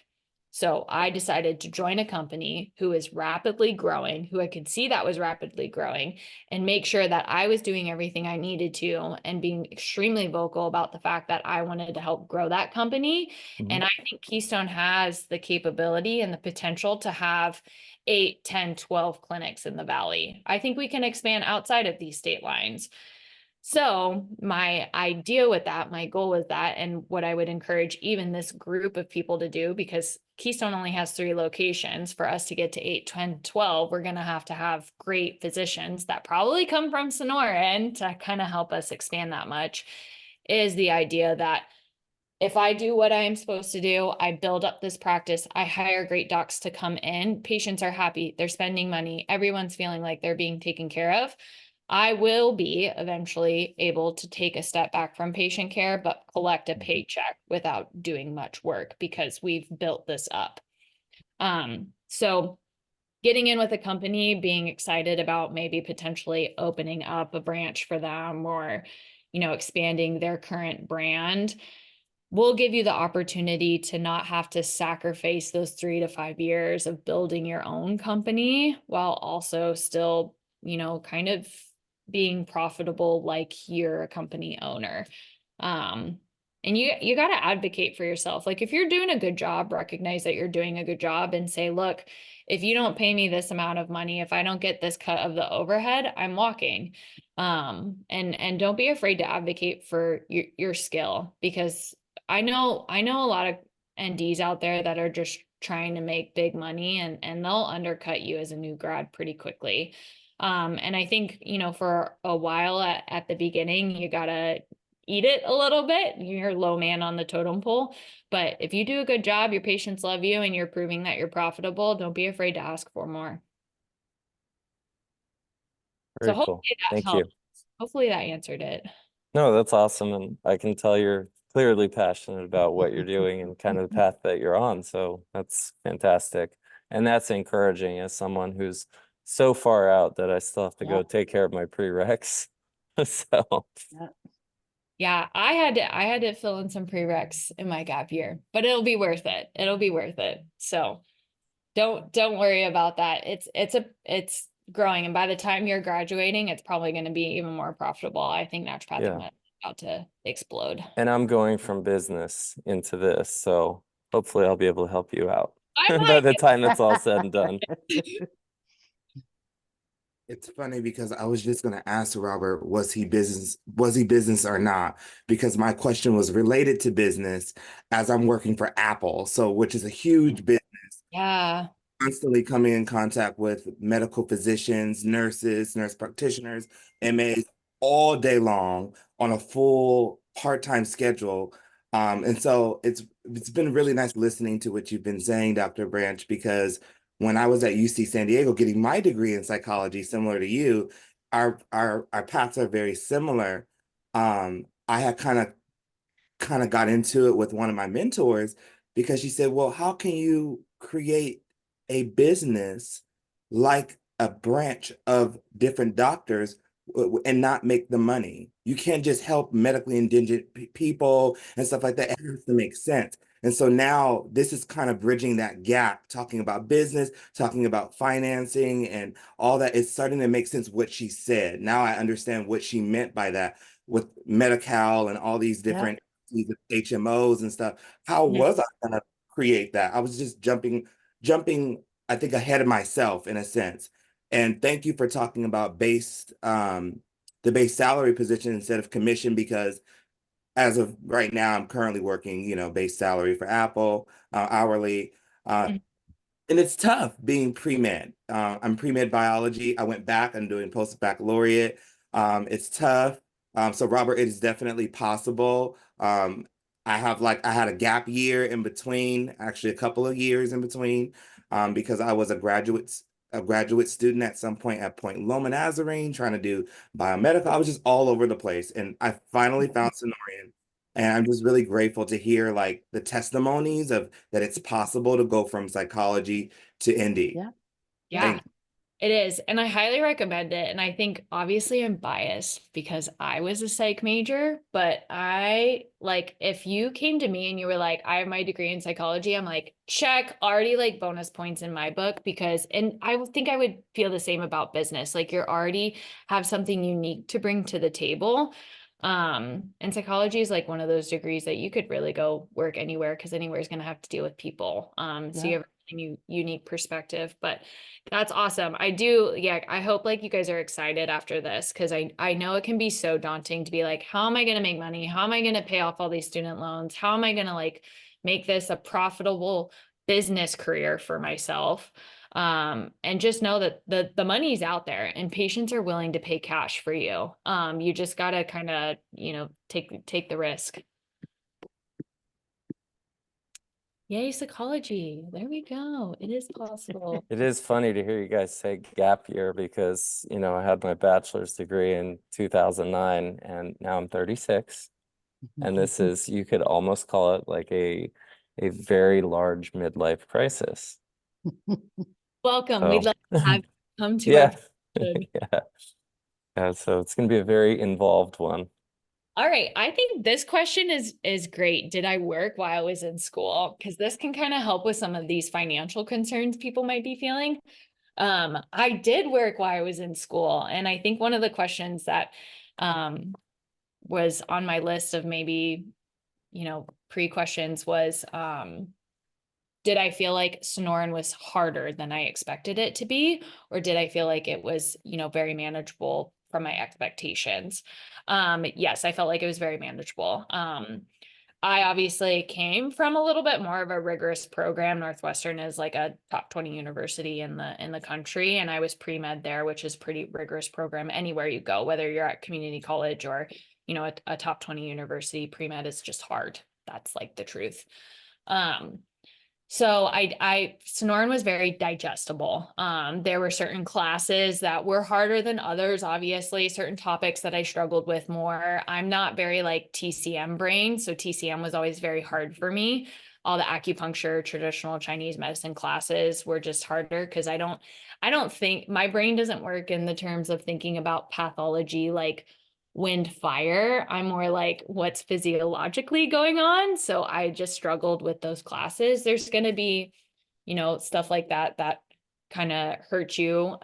So I decided to join a company who is rapidly growing, who I could see that was rapidly growing, and make sure that I was doing everything I needed to and being extremely vocal about the fact that I wanted to help grow that company. And I think Keystone has the capability and the potential to have 8, 10, 12 clinics in the Valley. I think we can expand outside of these state lines. So my idea with that, my goal with that, and what I would encourage even this group of people to do, because Keystone only has 3 locations, for us to get to 8, 10, 12, we're going to have great physicians that probably come from Sonoran to kind of help us expand that much, is the idea that if I do what I'm supposed to do, I build up this practice, I hire great docs to come in, patients are happy, they're spending money, everyone's feeling like they're being taken care of, I will be eventually able to take a step back from patient care, but collect a paycheck without doing much work because we've built this up. So getting in with a company, being excited about maybe potentially opening up a branch for them or, expanding their current brand will give you the opportunity to not have to sacrifice those 3 to 5 years of building your own company while also still, kind of being profitable like you're a company owner. And you got to advocate for yourself. Like if you're doing a good job, recognize that you're doing a good job and say, look, if you don't pay me this amount of money, if I don't get this cut of the overhead, I'm walking. And don't be afraid to advocate for your skill, because I know a lot of NDs out there that are just trying to make big money and they'll undercut you as a new grad pretty quickly. And I think, for a while at the beginning, you gotta eat it a little bit. You're low man on the totem pole. But if you do a good job, your patients love you and you're proving that you're profitable, don't be afraid to ask for more. Very So hopefully cool. that Thank helped. you. Hopefully that answered it. No, that's awesome. And I can tell you're clearly passionate about what you're doing and kind of the path that you're on. So that's fantastic. And that's encouraging as someone who's so far out that I still have to go take care of my prereqs. So yeah, I had to fill in some prereqs in my gap year, but it'll be worth it. It'll be worth it. So don't worry about that. It's growing, and by the time you're graduating, it's probably going to be even more profitable. I think naturopathic medicine is about to explode. And I'm going from business into this, so hopefully I'll be able to help you out I by might. the time it's all said and done. It's funny because I was just going to ask Robert, was he business or not? Because my question was related to business as I'm working for Apple, so which is a huge business. Yeah. Constantly coming in contact with medical physicians, nurses, nurse practitioners, MAs all day long on a full part-time schedule. And so it's been really nice listening to what you've been saying, Dr. Branch, because when I was at UC San Diego getting my degree in psychology, similar to you, our paths are very similar. I had kind of got into it with one of my mentors because she said, well, how can you create a business like a branch of different doctors and not make the money? You can't just help medically indigent people and stuff like that. It has to make sense. And so now this is kind of bridging that gap, talking about business, talking about financing and all that. It's starting to make sense what she said. Now I understand what she meant by that with Medi-Cal and all these different HMOs and stuff. How was I going to create that? I was just jumping, I think, ahead of myself in a sense. And thank you for talking about the base salary position instead of commission, because as of right now, I'm currently working, base salary for Apple, hourly. And it's tough being pre-med. I'm pre-med biology. I went back, I'm doing post-baccalaureate. It's tough. So Robert, it is definitely possible. I had a gap year in between, actually a couple of years in between, because I was a graduate student at some point at Point Loma Nazarene trying to do biomedical. I was just all over the place, and I finally found Sonoran. And I'm just really grateful to hear like the testimonies of that it's possible to go from psychology to ND. Yeah. Yeah, it is. And I highly recommend it. And I think obviously I'm biased because I was a psych major, but if you came to me and you were like, I have my degree in psychology, I'm like, check, already like bonus points in my book and I would think I would feel the same about business. Like you're already have something unique to bring to the table. And psychology is like one of those degrees that you could really go work anywhere because anywhere is going to have to deal with people. So you have a unique perspective, but that's awesome. I hope like you guys are excited after this because I know it can be so daunting to be like, how am I going to make money? How am I going to pay off all these student loans? How am I going to like make this a profitable business career for myself? And just know that the money's out there and patients are willing to pay cash for you. You just got to kind of, take the risk. Yay, psychology. There we go. It is possible. It is funny to hear you guys say gap year because, I had my bachelor's degree in 2009 and now I'm 36. And this is, you could almost call it like a very large midlife crisis. Welcome. We'd love to have you come to yeah. our Yeah, so it's going to be a very involved one. All right. I think this question is great. Did I work while I was in school? Because this can kind of help with some of these financial concerns people might be feeling. I did work while I was in school. And I think one of the questions that was on my list of maybe, pre-questions was, did I feel like Sonoran was harder than I expected it to be? Or did I feel like it was, very manageable from my expectations? Yes, I felt like it was very manageable. I obviously came from a little bit more of a rigorous program. Northwestern is like a top 20 university in the country. And I was pre-med there, which is pretty rigorous program anywhere you go, whether you're at community college or, a top 20 university. Pre-med is just hard. That's like the truth. So Sonoran was very digestible. There were certain classes that were harder than others, obviously, certain topics that I struggled with more. I'm not very like TCM brain, so TCM was always very hard for me. All the acupuncture, traditional Chinese medicine classes were just harder because I don't think my brain doesn't work in the terms of thinking about pathology like wind fire. I'm more like what's physiologically going on. So I just struggled with those classes. There's going to be, stuff like that kind of hurt you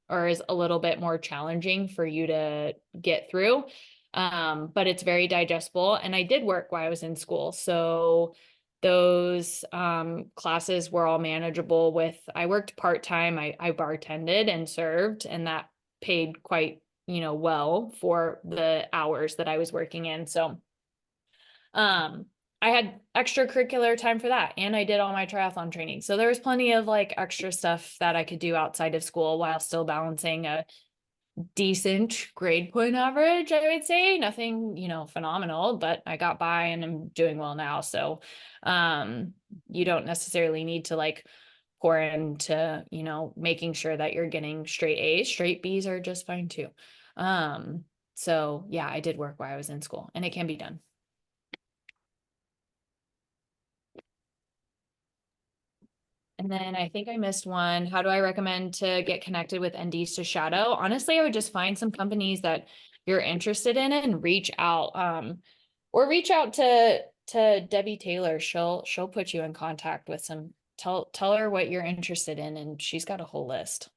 or is a little bit more challenging for you to get through. But it's very digestible. And I did work while I was in school. So those classes were all manageable I worked part-time. I bartended and served, and that paid quite well for the hours that I was working in. So, I had extracurricular time for that. And I did all my triathlon training. So there was plenty of like extra stuff that I could do outside of school while still balancing a decent grade point average, I would say. Nothing, phenomenal, but I got by and I'm doing well now. So, you don't necessarily need to like pour into, making sure that you're getting straight A's. Straight B's are just fine too. So yeah, I did work while I was in school and it can be done. And then I think I missed one. How do I recommend to get connected with NDs to shadow? Honestly, I would just find some companies that you're interested in and reach out, or reach out to Debbie Taylor. She'll put you in contact with some, tell her what you're interested in. And she's got a whole list.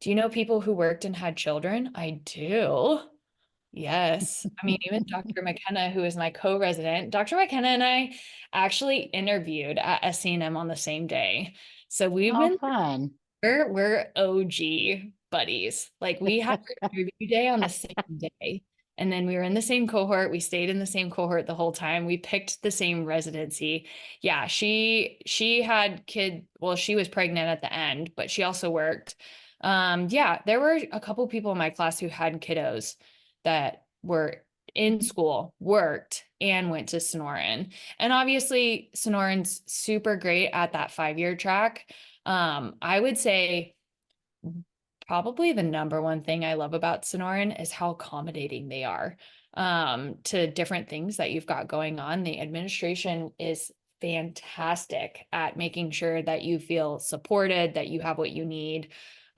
Do you know people who worked and had children? I do. Yes. I mean, even Dr. McKenna, who is my co-resident, Dr. McKenna and I actually interviewed at SCNM on the same day. So we've been fun. we're OG buddies. Like we had our interview day on the same day. And then we were in the same cohort. We stayed in the same cohort the whole time. We picked the same residency. Yeah, she had kid. Well, she was pregnant at the end, but she also worked. Yeah, there were a couple people in my class who had kiddos that were in school, worked, and went to Sonoran. And obviously Sonoran's super great at that 5-year track. I would say probably the number one thing I love about Sonoran is how accommodating they are to different things that you've got going on. The administration is fantastic at making sure that you feel supported, that you have what you need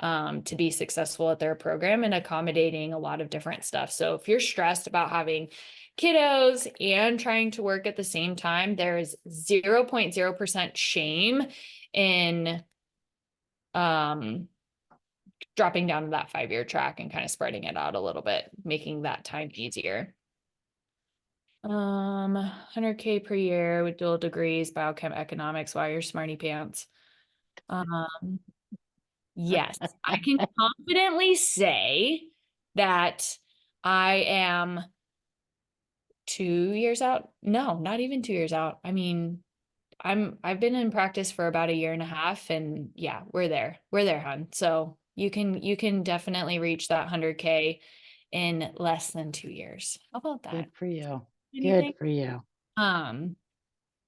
to be successful at their program, and accommodating a lot of different stuff. So if you're stressed about having kiddos and trying to work at the same time, there is 0.0% shame in dropping down to that 5-year track and kind of spreading it out a little bit, making that time easier. 100K per year with dual degrees, biochem, economics. Wow, you're smarty pants. Yes, I can confidently say that I am 2 years out. No, not even 2 years out. I mean, I've been in practice for about 1.5 years, and yeah, we're there, hon. So you can definitely reach that 100K in less than 2 years. How about that? Good for you. Anything? Good for you.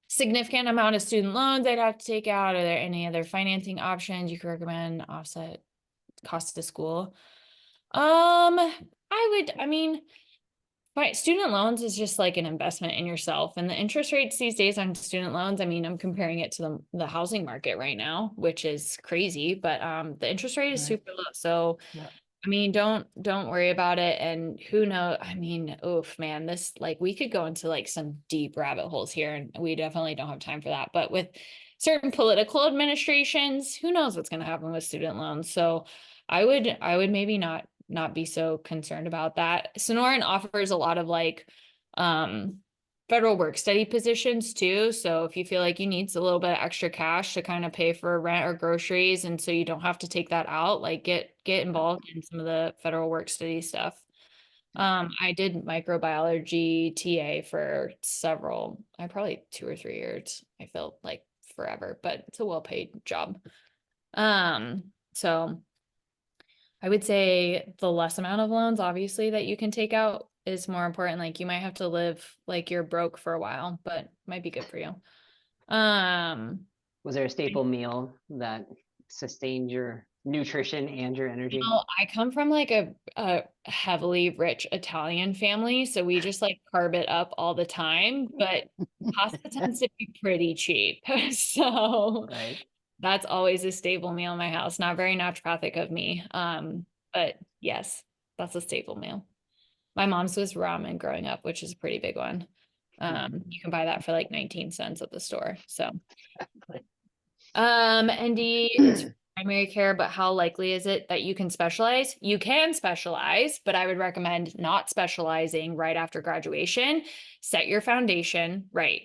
Significant amount of student loans I'd have to take out. Are there any other financing options you could recommend offset cost of school? I mean, student loans is just like an investment in yourself, and the interest rates these days on student loans, I mean, I'm comparing it to the housing market right now, which is crazy, but the interest rate is Right. super low. So Yeah. I mean, don't worry about it. And who knows? I mean, oof, man, this, like, we could go into like some deep rabbit holes here, and we definitely don't have time for that. But with certain political administrations, who knows what's going to happen with student loans? So I would maybe not be so concerned about that. Sonoran offers a lot of like federal work study positions too. So if you feel like you need a little bit of extra cash to kind of pay for rent or groceries, and so you don't have to take that out, like get involved in some of the federal work study stuff. I did microbiology TA for probably 2 or 3 years. I felt like forever, but it's a well-paid job. So I would say the less amount of loans, obviously, that you can take out is more important. Like, you might have to live like you're broke for a while, but might be good for you. Was there a staple meal that sustained your nutrition and your energy? I come from like a heavily rich Italian family, so we just like carb it up all the time, but pasta tends to be pretty cheap. So Right. that's always a staple meal in my house. Not very naturopathic of me. But yes, that's a staple meal. My mom's was ramen growing up, which is a pretty big one. You can buy that for like 19 cents at the store. So, ND is primary care, but how likely is it that you can specialize? You can specialize, but I would recommend not specializing right after graduation. Set your foundation right.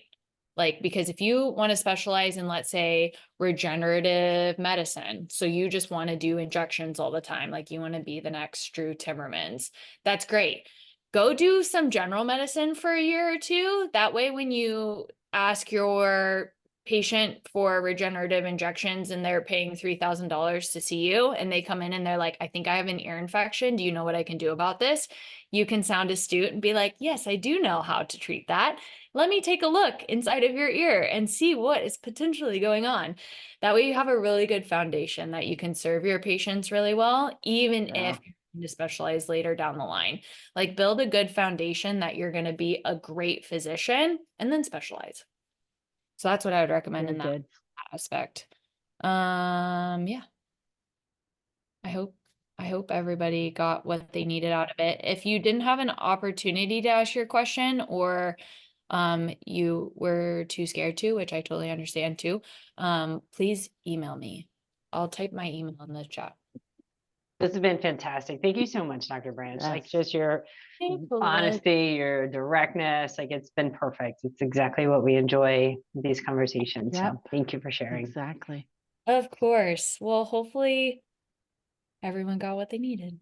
Like, because if you want to specialize in, let's say, regenerative medicine, so you just want to do injections all the time, like you want to be the next Drew Timmermans, that's great. Go do some general medicine for a year or two. That way, when you ask your patient for regenerative injections and they're paying $3,000 to see you, and they come in and they're like, I think I have an ear infection. Do you know what I can do about this? You can sound astute and be like, yes, I do know how to treat that. Let me take a look inside of your ear and see what is potentially going on. That way you have a really good foundation that you can serve your patients really well, even if you're going to specialize later down the line. Like, build a good foundation that you're going to be a great physician, and then specialize. So that's what I would recommend in that aspect. Yeah. I hope everybody got what they needed out of it. If you didn't have an opportunity to ask your question, or you were too scared to, which I totally understand too, please email me. I'll type my email in the chat. This has been fantastic. Thank you so much, Dr. Branch. Like, Yes. just your honesty, your directness, like, it's been perfect. It's exactly what we enjoy these conversations. Yep. So thank you for sharing. Exactly. Of course. Well, hopefully everyone got what they needed.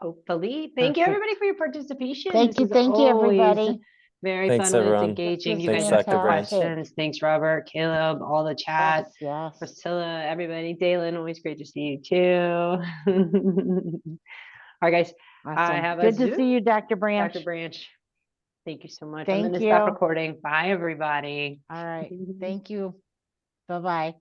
Hopefully. Thank you, everybody, for your participation. Thank This you. is Thank you, always everybody. Very Thanks, fun when it's everyone. engaging. This You was guys have Dr. Branch. questions. Thanks, Robert, Caleb, all the chat. Yes, yes. Priscilla, everybody. Dalen, always great to see you too. All right, guys. I Awesome. have a Good to Zoom. see you, Dr. Branch. Dr. Branch. Thank you so much. I'm Thank going to stop you. recording. Bye, everybody. All right. Thank you. Bye-bye.